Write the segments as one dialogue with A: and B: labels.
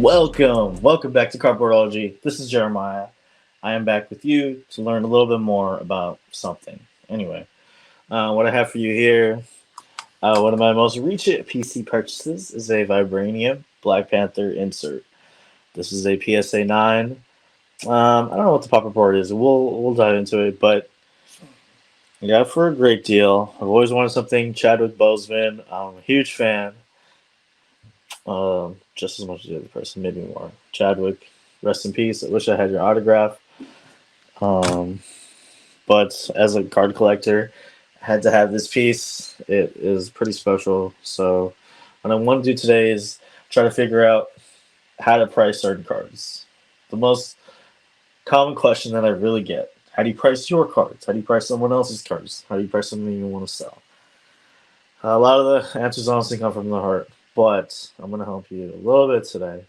A: Welcome back to Cardboardology. This is Jeremiah. I am back with you to learn a little bit more about something. Anyway, what I have for you here, one of my most recent PC purchases is a Vibranium Black Panther insert. This is a PSA 9. I don't know what the pop report is. We'll dive into it, but I got it for a great deal. I've always wanted something Chadwick Boseman. I'm a huge fan. Just as much as the other person, maybe more. Chadwick, rest in peace. I wish I had your autograph. Um, but as a card collector, I had to have this piece. It is pretty special. So, what I want to do today is try to figure out how to price certain cards. The most common question that I really get: how do you price your cards? How do you price someone else's cards? How do you price something you want to sell? A lot of the answers honestly come from the heart, but I'm going to help you a little bit today.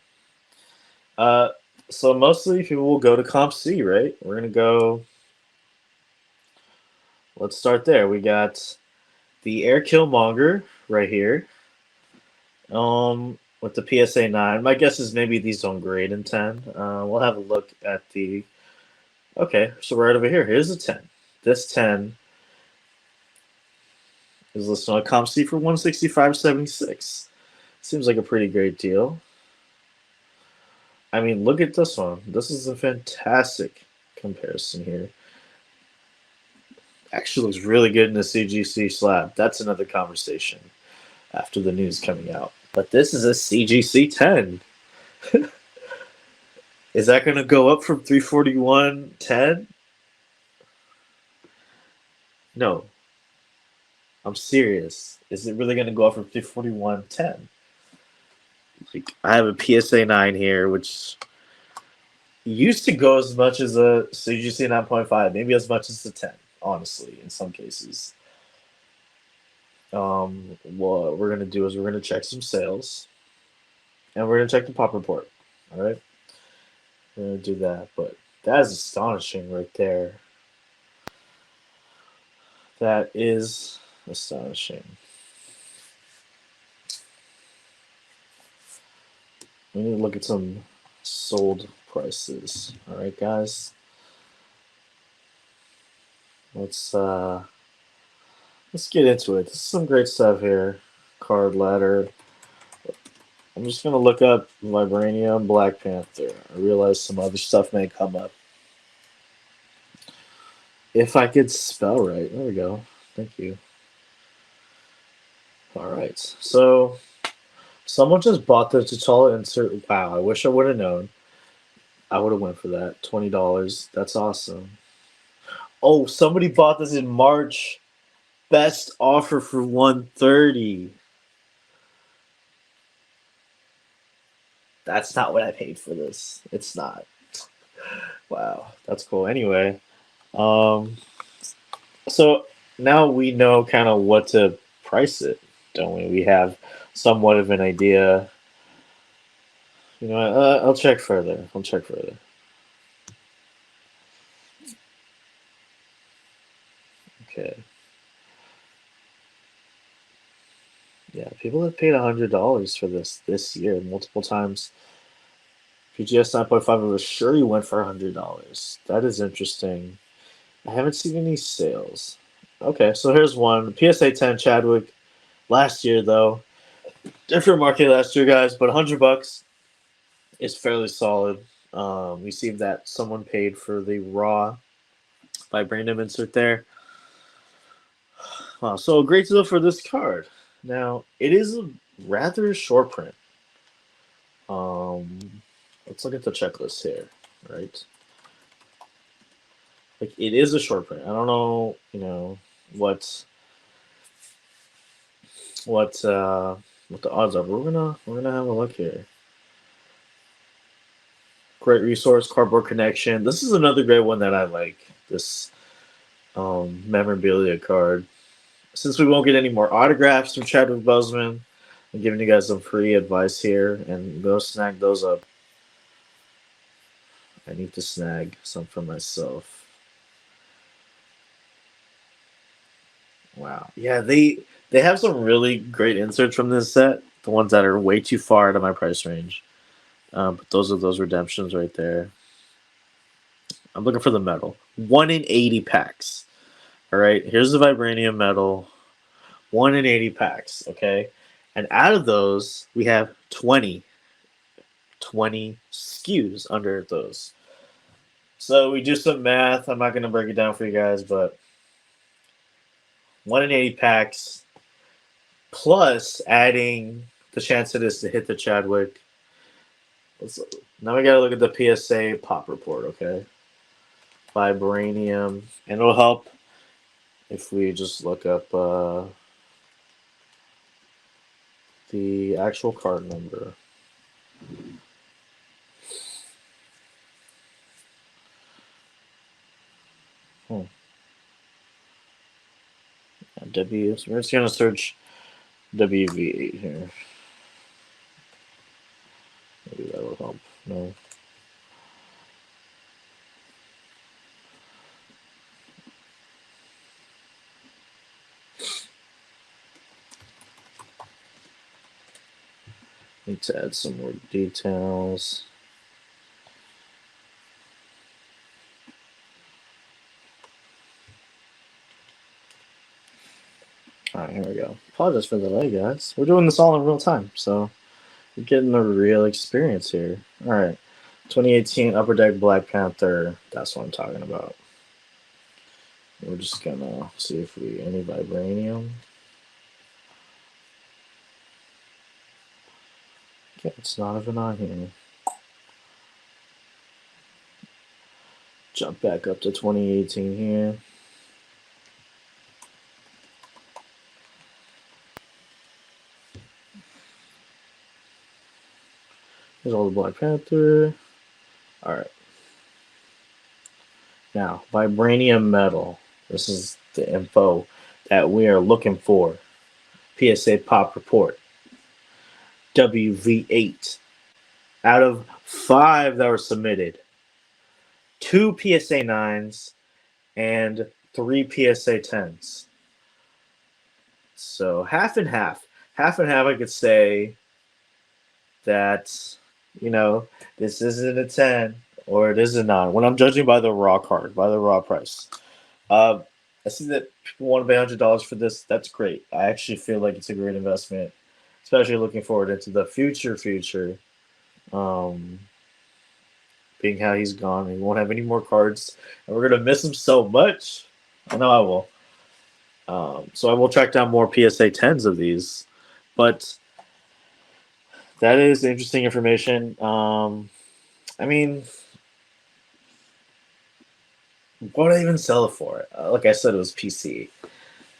A: Uh, so mostly people will go to Comp C, right? We're going to go, let's start there. We got the Air Killmonger right here with the PSA 9. My guess is maybe these don't grade in 10. We'll have a look at the, okay, so right over here, here's a 10. This 10 is listed on Comp C for $165.76. Seems like a pretty great deal. I mean, look at this one. This is a fantastic comparison here. Actually looks really good in the CGC slab. That's another conversation after the news coming out. But this is a CGC 10. Is that going to go up from 341.10? No. I'm serious. Is it really going to go up from 341.10? Like, I have a PSA 9 here, which used to go as much as a CGC 9.5, maybe as much as the 10, honestly, in some cases. What we're going to do is we're going to check some sales, and we're going to check the pop report, all right? We're going to do that, but that is astonishing right there. That is astonishing. We need to look at some sold prices. All right, guys. Let's get into it. This is some great stuff here. Card ladder. I'm just gonna look up Vibranium Black Panther. I realize some other stuff may come up. If I could spell right. There we go. Thank you. All right. So someone just bought the T'Challa insert. Wow, I wish I would have known. I would have went for that. $20. That's awesome. Oh, somebody bought this in March. Best offer for $130. That's not what I paid for this. It's not. Wow, that's cool. Anyway, so now we know kind of what to price it, don't we? We have somewhat of an idea. You know what? I'll check further. Okay. Yeah, people have paid $100 for this year multiple times. PGS 9.5, I was sure you went for $100. That is interesting. I haven't seen any sales. Okay, so here's one. PSA 10 Chadwick. Last year, though. Different market last year, guys, but $100 is fairly solid. We see that someone paid for the raw Vibranium insert there. Wow, so a great deal for this card. Now, it is a rather short print. Let's look at the checklist here, right? Like, it is a short print. I don't know, what the odds are. But we're gonna have a look here. Great resource, cardboard connection. This is another great one that I like. This memorabilia card. Since we won't get any more autographs from Chadwick Boseman, I'm giving you guys some free advice here, and go snag those up. I need to snag some for myself. Wow. Yeah, they have some really great inserts from this set. The ones that are way too far out of my price range. But those are those redemptions right there. I'm looking for the metal. 1 in 80 packs. All right, here's the vibranium metal. 1 in 80 packs. Okay, and out of those, we have 20 SKUs under those. So we do some math. I'm not going to break it down for you guys, but 1 in 80 packs plus adding the chance it is to hit the Chadwick. Now we got to look at the PSA pop report, okay? Vibranium. And it'll help if we just look up the actual card number. W. So we're just gonna search WV8 here. Maybe that will help. No. Need to add some more details. Alright, here we go. Apologize for the delay, guys. We're doing this all in real time, so you're getting a real experience here. Alright. 2018 Upper Deck Black Panther. That's what I'm talking about. We're just gonna see if we any vibranium. Okay, it's not even on here. Jump back up to 2018 here. Here's all the Black Panther. Alright. Now, vibranium metal. This is the info that we are looking for. PSA pop report. WV8. Out of 5 that were submitted, 2 PSA 9s and 3 PSA 10s. So half and half. Half and half, I could say that, you know, this isn't a 10 or it is a 9. When I'm judging by the raw card, by the raw price. I see that people want to pay $100 for this. That's great. I actually feel like it's a great investment, especially looking forward into the future. Being how he's gone, he won't have any more cards, and we're gonna miss him so much. I know I will. So I will track down more PSA 10s of these, but that is interesting information. I mean, what would I even sell it for? Like I said, it was PC.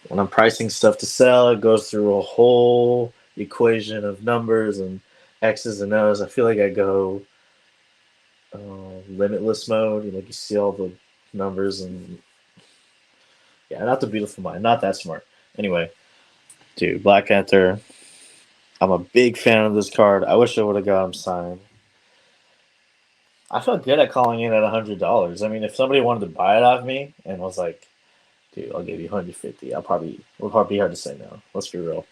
A: When I'm pricing stuff to sell, it goes through a whole equation of numbers and X's and O's. I feel like I go limitless mode. Like you see all the numbers and yeah, not the beautiful mind, not that smart. Anyway, dude, Black Panther. I'm a big fan of this card. I wish I would have got him signed. I felt good at calling in at $100. I mean, if somebody wanted to buy it off me and was like, "Dude, I'll give you 150," it would probably be hard to say no. Let's be real.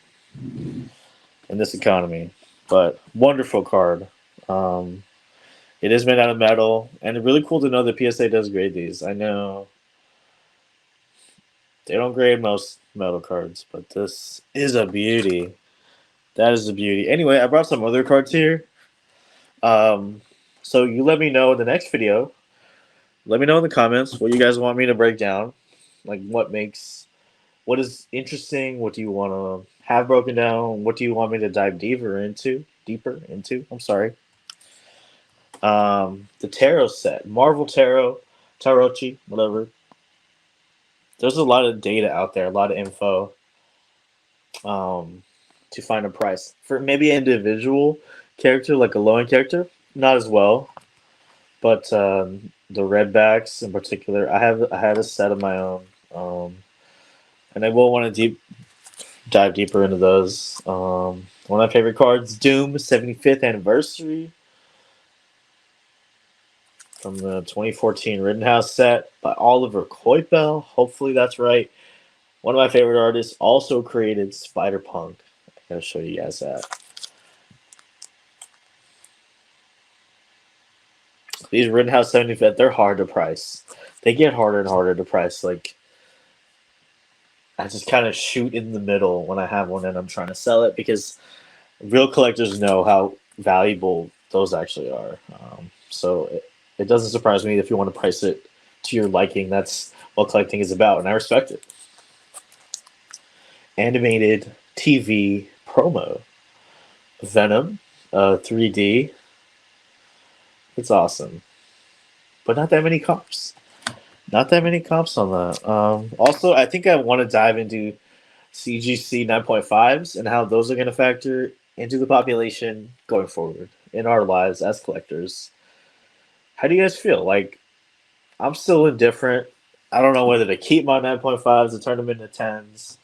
A: In this economy, but wonderful card. It is made out of metal, and it's really cool to know that PSA does grade these. I know they don't grade most metal cards, but this is a beauty. That is a beauty. Anyway, I brought some other cards here. So you let me know in the next video. Let me know in the comments what you guys want me to break down. Like what is interesting? What do you want to have broken down? What do you want me to dive deeper into? I'm sorry. The Tarot set, Marvel Tarot, Tarotchi, whatever. There's a lot of data out there, a lot of info. To find a price for maybe an individual character, like a low-end character, not as well. But the redbacks in particular, I had a set of my own, and I will want to dive deeper into those. One of my favorite cards, Doom 75th Anniversary from the 2014 Rittenhouse set by Oliver Coipel. Hopefully that's right. One of my favorite artists also created Spider-Punk. I gotta show you guys that. These Rittenhouse 75, they're hard to price. They get harder and harder to price. Like, I just kind of shoot in the middle when I have one and I'm trying to sell it because real collectors know how valuable those actually are. So it doesn't surprise me if you want to price it to your liking. That's what collecting is about, and I respect it. Animated TV promo. Venom, 3D. It's awesome. But not that many comps. Not that many comps on that. Also, I think I want to dive into CGC 9.5s and how those are going to factor into the population going forward in our lives as collectors. How do you guys feel? Like, I'm still indifferent. I don't know whether to keep my 9.5s and turn them into 10s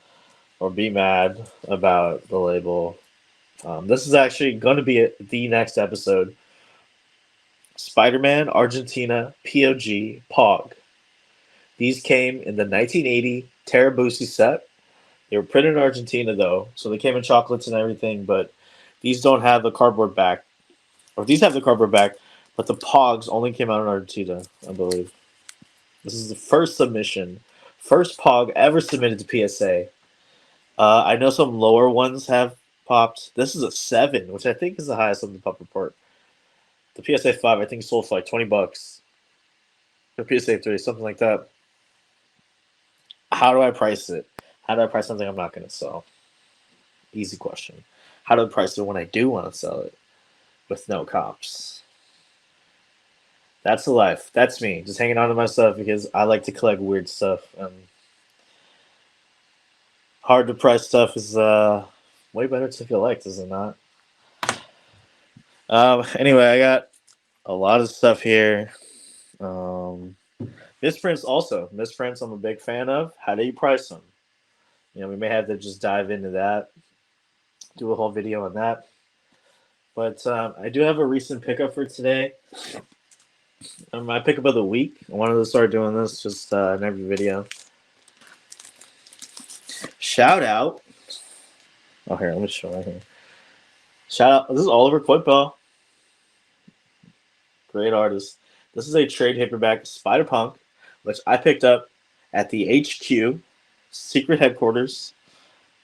A: or be mad about the label. This is actually going to be the next episode. Spider-Man Argentina POG POG. These came in the 1980 Terabusi set. They were printed in Argentina, though, so they came in chocolates and everything, but these don't have the cardboard back. Or these have the cardboard back, but the POGs only came out in Argentina, I believe. This is the first submission. First POG ever submitted to PSA. I know some lower ones have popped. This is a 7, which I think is the highest on the pop report. The PSA 5, I think, sold for like $20. The PSA 3, something like that. How do I price it? How do I price something I'm not going to sell? Easy question. How do I price it when I do want to sell it with no comps? That's the life. That's me. Just hanging on to my stuff because I like to collect weird stuff. Hard to price stuff is way better to collect, is it not? Anyway, I got a lot of stuff here. Misprints also. Misprints I'm a big fan of. How do you price them? You know, we may have to just dive into that. Do a whole video on that. But I do have a recent pickup for today. My pickup of the week. I wanted to start doing this just in every video. Shout out. Oh, here, let me show right here. Shout out. This is Oliver Quitbell. Great artist. This is a trade paperback Spider-Punk, which I picked up at the HQ secret headquarters.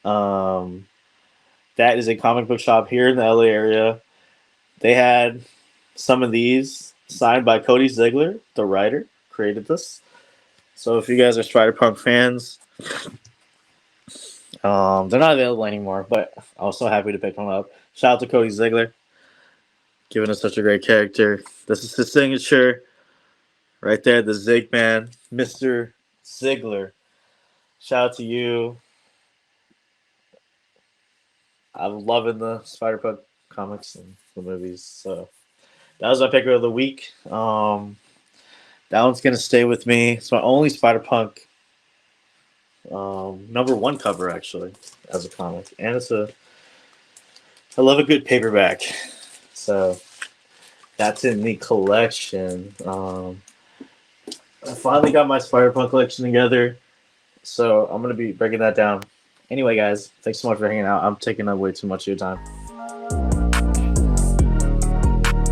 A: That is a comic book shop here in the LA area. They had some of these signed by Cody Ziegler, the writer, created this. So if you guys are Spider-Punk fans, they're not available anymore, but I was so happy to pick one up. Shout out to Cody Ziegler, giving us such a great character. This is his signature right there, the Zig Man, Mr. Ziegler. Shout out to you. I'm loving the Spider-Punk comics and the movies. So that was my pick of the week. That one's going to stay with me. It's my only Spider-Punk #1 cover, actually, as a comic. And I love a good paperback. So that's in the collection. I finally got my Spider-Punk collection together. So I'm going to be breaking that down. Anyway, guys, thanks so much for hanging out. I'm taking up way too much of your time.